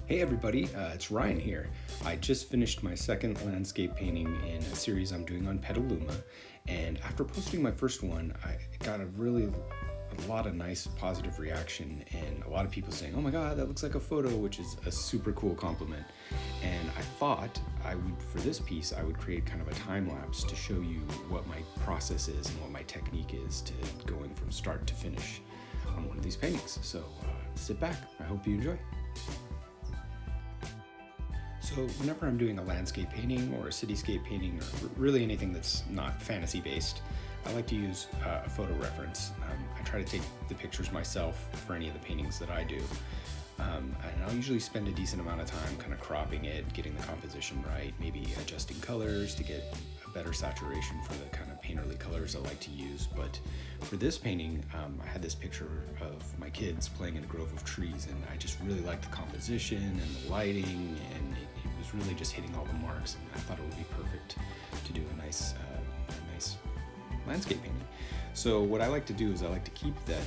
Hey everybody, it's Ryan here. I just finished my second landscape painting in a series I'm doing on Petaluma, and after posting my first one, I got a lot of nice positive reaction and a lot of people saying, oh my god, that looks like a photo, which is a super cool compliment. And I thought for this piece, I would create kind of a time-lapse to show you what my process is and what my technique is to going from start to finish on one of these paintings. So sit back, I hope you enjoy. So whenever I'm doing a landscape painting or a cityscape painting or really anything that's not fantasy based, I like to use a photo reference. I try to take the pictures myself for any of the paintings that I do. And I'll usually spend a decent amount of time kind of cropping it, getting the composition right, maybe adjusting colors to get a better saturation for the kind of painterly colors I like to use. But for this painting, I had this picture of my kids playing in a grove of trees, and I just really liked the composition and the lighting, and it was really just hitting all the marks, and I thought it would be perfect to do a nice landscape painting. So what I like to do is I like to keep that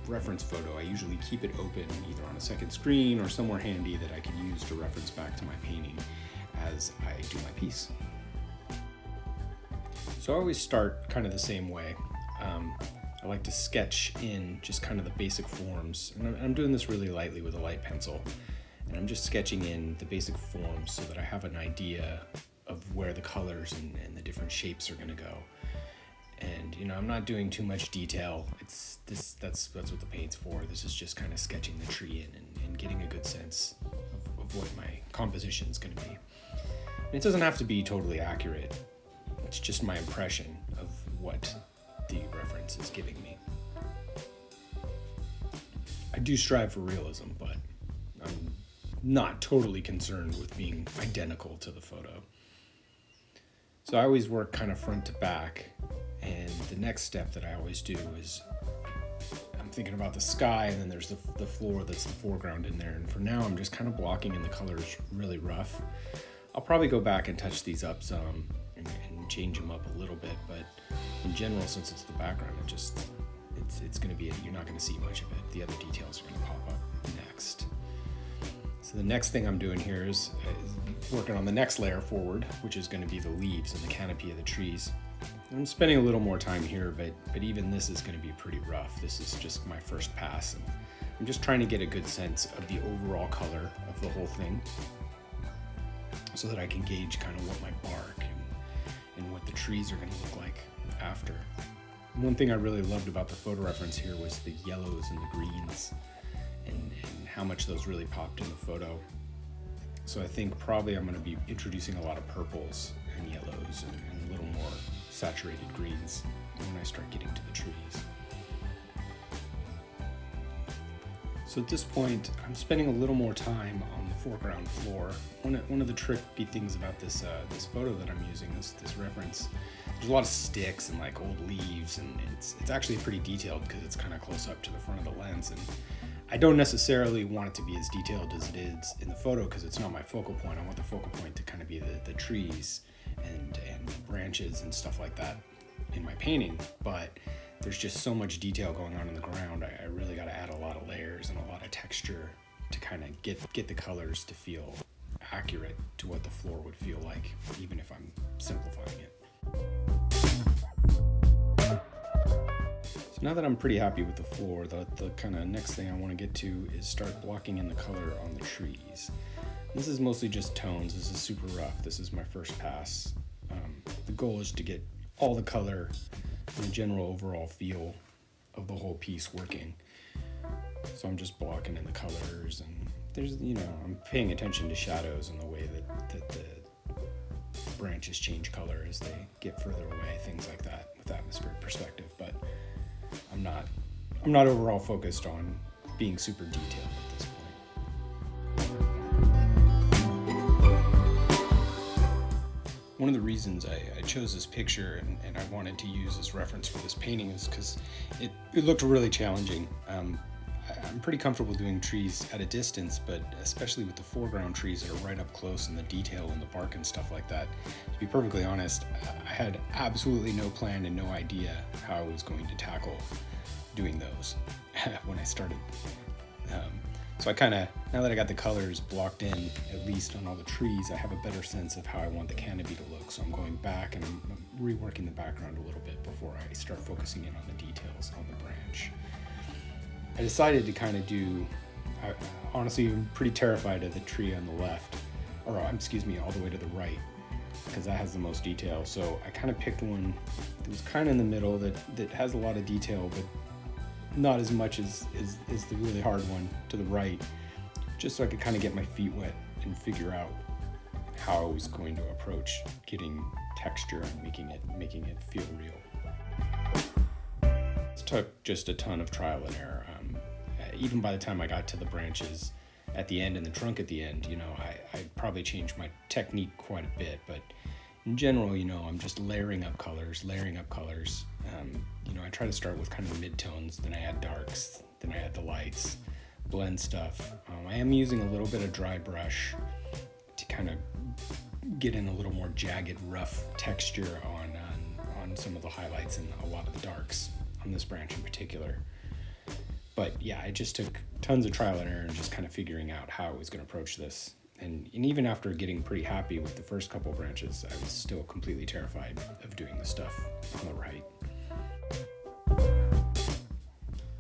reference photo. I usually keep it open either on a second screen or somewhere handy that I can use to reference back to my painting as I do my piece. So I always start kind of the same way. I like to sketch in just kind of the basic forms, and I'm doing this really lightly with a light pencil, and I'm just sketching in the basic forms so that I have an idea of where the colors and the different shapes are going to go. And I'm not doing too much detail. That's what the paint's for. This is just kind of sketching the tree in and getting a good sense of what my composition is going to be. And it doesn't have to be totally accurate. It's just my impression of what the reference is giving me. I do strive for realism, but I'm not totally concerned with being identical to the photo. So I always work kind of front to back. And the next step that I always do is I'm thinking about the sky, and then there's the floor that's the foreground in there. And for now, I'm just kind of blocking in the colors really rough. I'll probably go back and touch these up some and change them up a little bit. But in general, since it's the background, it's going to be, you're not going to see much of it. The other details are going to pop up next. So the next thing I'm doing here is working on the next layer forward, which is going to be the leaves and the canopy of the trees. I'm spending a little more time here, but even this is going to be pretty rough. This is just my first pass, and I'm just trying to get a good sense of the overall color of the whole thing so that I can gauge kind of what my bark and what the trees are going to look like after. One thing I really loved about the photo reference here was the yellows and the greens and how much those really popped in the photo. So I think probably I'm going to be introducing a lot of purples and yellows and a little more saturated greens when I start getting to the trees. So at this point, I'm spending a little more time on the foreground floor. One of the tricky things about this photo that I'm using, this reference, there's a lot of sticks and like old leaves, and it's actually pretty detailed because it's kind of close up to the front of the lens, and I don't necessarily want it to be as detailed as it is in the photo because it's not my focal point. I want the focal point to kind of be the trees and branches and stuff like that in my painting, but there's just so much detail going on in the ground. I really got to add a lot of layers and a lot of texture to kind of get the colors to feel accurate to what the floor would feel like, even if I'm simplifying it. So now that I'm pretty happy with the floor, the kind of next thing I want to get to is start blocking in the color on the trees. This is mostly just tones. This is super rough. This is my first pass. The goal is to get all the color and the general overall feel of the whole piece working. So I'm just blocking in the colors, and there's, I'm paying attention to shadows and the way that the branches change color as they get further away, things like that with atmospheric perspective. But I'm not overall focused on being super detailed at this point. One of the reasons I chose this picture and I wanted to use as reference for this painting is because it looked really challenging. I'm pretty comfortable doing trees at a distance, but especially with the foreground trees that are right up close and the detail in the bark and stuff like that. To be perfectly honest, I had absolutely no plan and no idea how I was going to tackle doing those when I started. So now that I got the colors blocked in, at least on all the trees, I have a better sense of how I want the canopy to look. So I'm going back and I'm reworking the background a little bit before I start focusing in on the details on the branch. I decided to kind of honestly, I'm pretty terrified of the tree on the left, or excuse me, all the way to the right, because that has the most detail. So I kind of picked one that was kind of in the middle that has a lot of detail, but not as much as the really hard one to the right, just so I could kind of get my feet wet and figure out how I was going to approach getting texture and making it feel real. It took just a ton of trial and error. Even by the time I got to the branches at the end and the trunk at the end, I probably changed my technique quite a bit, but in general, I'm just layering up colors. I try to start with kind of the midtones, then I add darks, then I add the lights, blend stuff. I am using a little bit of dry brush to kind of get in a little more jagged, rough texture on some of the highlights and a lot of the darks on this branch in particular. But yeah, I just took tons of trial and error and just kind of figuring out how I was going to approach this. And even after getting pretty happy with the first couple branches, I was still completely terrified of doing the stuff on the right.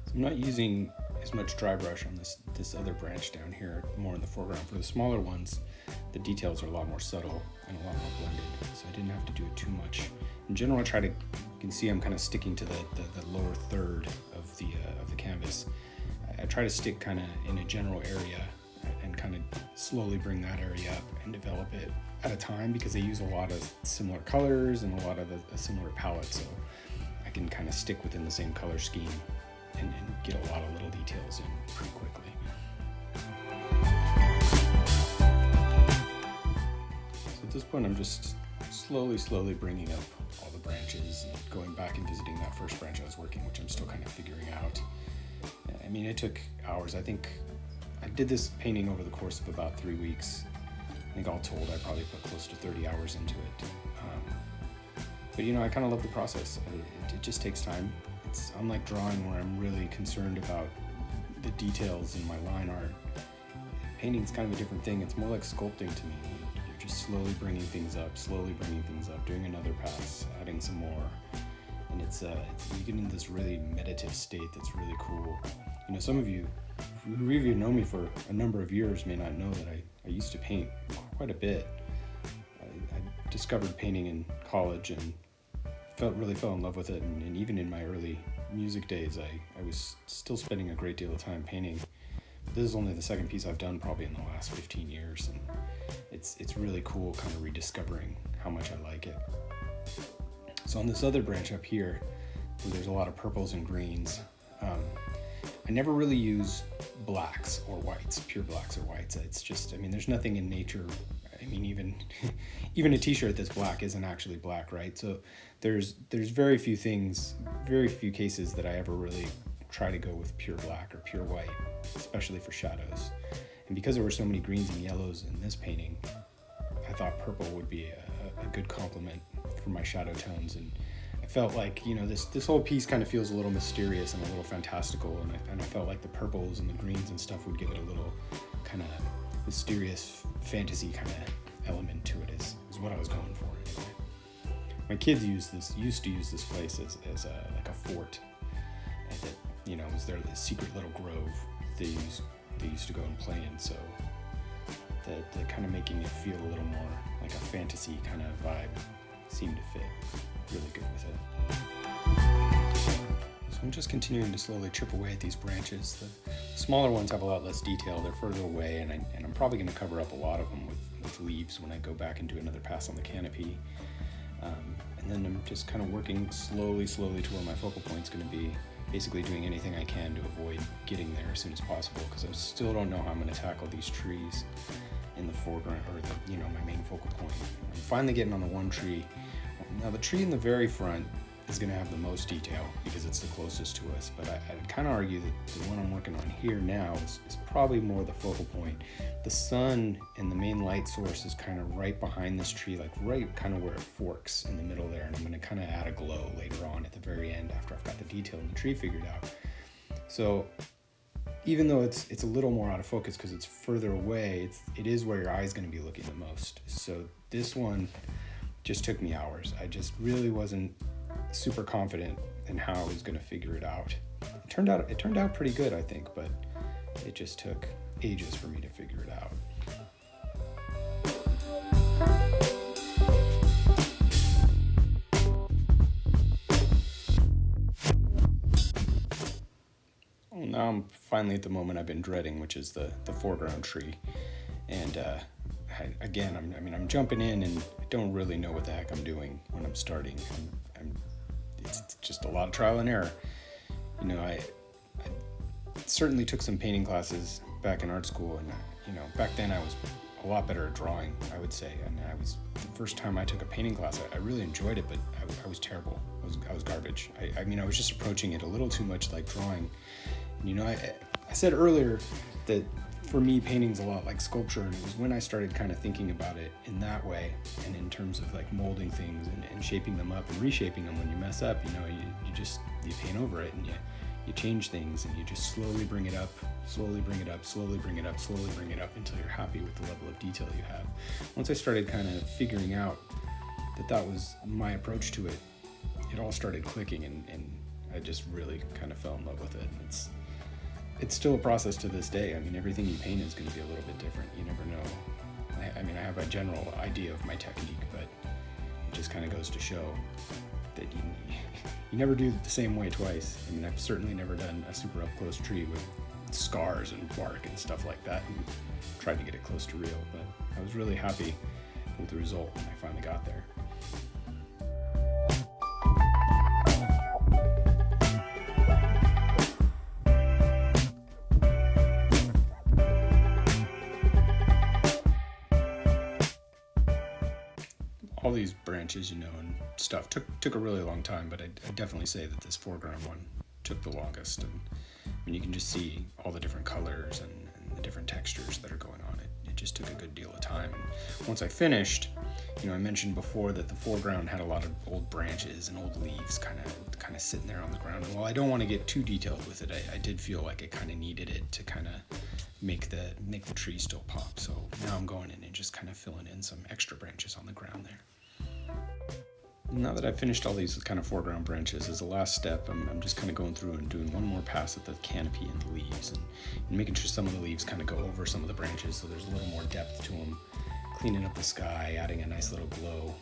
So I'm not using as much dry brush on this other branch down here, more in the foreground. For the smaller ones, the details are a lot more subtle and a lot more blended, so I didn't have to do it too much. In general, you can see I'm kind of sticking to the lower third of the canvas. I try to stick kind of in a general area and kind of slowly bring that area up and develop it at a time, because they use a lot of similar colors and a lot of a similar palette, so I can kind of stick within the same color scheme and get a lot of little details in pretty quickly. So at this point, I'm just slowly bringing up all the branches and going back and visiting that first branch I was working, which I'm still kind of figuring out. I mean, it took hours. I think I did this painting over the course of about 3 weeks. I think all told, I probably put close to 30 hours into it. But I kind of love the process. It just takes time. It's unlike drawing, where I'm really concerned about the details in my line art. Painting's kind of a different thing. It's more like sculpting to me. You're just slowly bringing things up, doing another pass, adding some more. And you get into this really meditative state that's really cool. Some of you who have known me for a number of years may not know that I used to paint quite a bit. I discovered painting in college and really fell in love with it. And even in my early music days, I was still spending a great deal of time painting. This is only the second piece I've done probably in the last 15 years. And it's really cool kind of rediscovering how much I like it. So on this other branch up here, where there's a lot of purples and greens, I never really use blacks or whites, pure blacks or whites. It's just, there's nothing in nature. Even a t-shirt that's black isn't actually black, right? So there's very few cases that I ever really try to go with pure black or pure white, especially for shadows. And because there were so many greens and yellows in this painting, I thought purple would be a good complement for my shadow tones. And I felt like, this whole piece kind of feels a little mysterious and a little fantastical, and I felt like the purples and the greens and stuff would give it a little kind of mysterious fantasy kind of element to it, is what I was going for anyway. My kids used to use this place as like a fort, and that was their secret little grove they used to go and play in. So the kind of making it feel a little more like a fantasy kind of vibe seemed to fit really good with it. So I'm just continuing to slowly chip away at these branches. The smaller ones have a lot less detail. They're further away, and I'm probably going to cover up a lot of them with leaves when I go back and do another pass on the canopy. And then I'm just kind of working slowly to where my focal point's going to be, basically doing anything I can to avoid getting there as soon as possible, because I still don't know how I'm going to tackle these trees in the foreground, or my main focal point. I'm finally getting on the one tree. Now the tree in the very front is going to have the most detail because it's the closest to us, but I'd kind of argue that the one I'm working on here now is probably more the focal point. The sun and the main light source is kind of right behind this tree, like right kind of where it forks in the middle there, and I'm going to kind of add a glow later on at the very end after I've got the detail in the tree figured out. So even though it's a little more out of focus because it's further away, it is where your eye is going to be looking the most. So this one just took me hours. I just really wasn't super confident in how I was going to figure it out. It turned out pretty good, I think, but it just took ages for me to figure it out. Well, now I'm finally at the moment I've been dreading, which is the foreground tree. And I'm jumping in and I don't really know what the heck I'm doing when I'm starting. It's just a lot of trial and error. You know, I certainly took some painting classes back in art school, and back then I was a lot better at drawing, I would say. And the first time I took a painting class, I really enjoyed it, but I was terrible. I was garbage. I was just approaching it a little too much like drawing. And I said earlier that for me, painting's a lot like sculpture, and it was when I started kind of thinking about it in that way, and in terms of like molding things and shaping them up and reshaping them when you mess up. You paint over it, and you change things, and you just slowly bring it up, slowly bring it up, slowly bring it up, slowly bring it up until you're happy with the level of detail you have. Once I started kind of figuring out that was my approach to it, it all started clicking, and I just really kind of fell in love with it. And it's still a process to this day. I mean, everything you paint is going to be a little bit different. You never know. I have a general idea of my technique, but it just kind of goes to show that you never do it the same way twice. I mean, I've certainly never done a super up-close tree with scars and bark and stuff like that and tried to get it close to real, but I was really happy with the result when I finally got there. All these branches, and stuff took a really long time, but I'd definitely say that this foreground one took the longest. And you can just see all the different colors and the different textures that are going on. It just took a good deal of time. And once I finished, I mentioned before that the foreground had a lot of old branches and old leaves kind of sitting there on the ground. And while I don't want to get too detailed with it, I did feel like it kind of needed it to kind of make the tree still pop. So now I'm going in and just kind of filling in some extra branches on the ground there. Now that I've finished all these kind of foreground branches, as the last step, I'm just kind of going through and doing one more pass at the canopy and the leaves, and making sure some of the leaves kind of go over some of the branches so there's a little more depth to them, cleaning up the sky, adding a nice little glow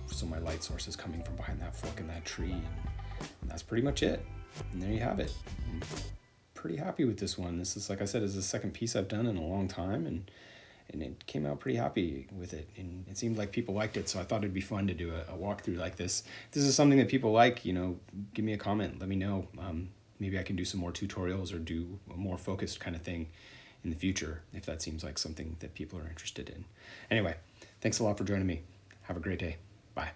so my light source is coming from behind that fork in that tree, and that's pretty much it. And there you have it. I'm pretty happy with this one. This is, like I said, is the second piece I've done in a long time, and it came out pretty happy with it, and it seemed like people liked it, so I thought it'd be fun to do a walkthrough like this. If this is something that people like, give me a comment, let me know. Maybe I can do some more tutorials or do a more focused kind of thing in the future, if that seems like something that people are interested in. Anyway, thanks a lot for joining me. Have a great day. Bye.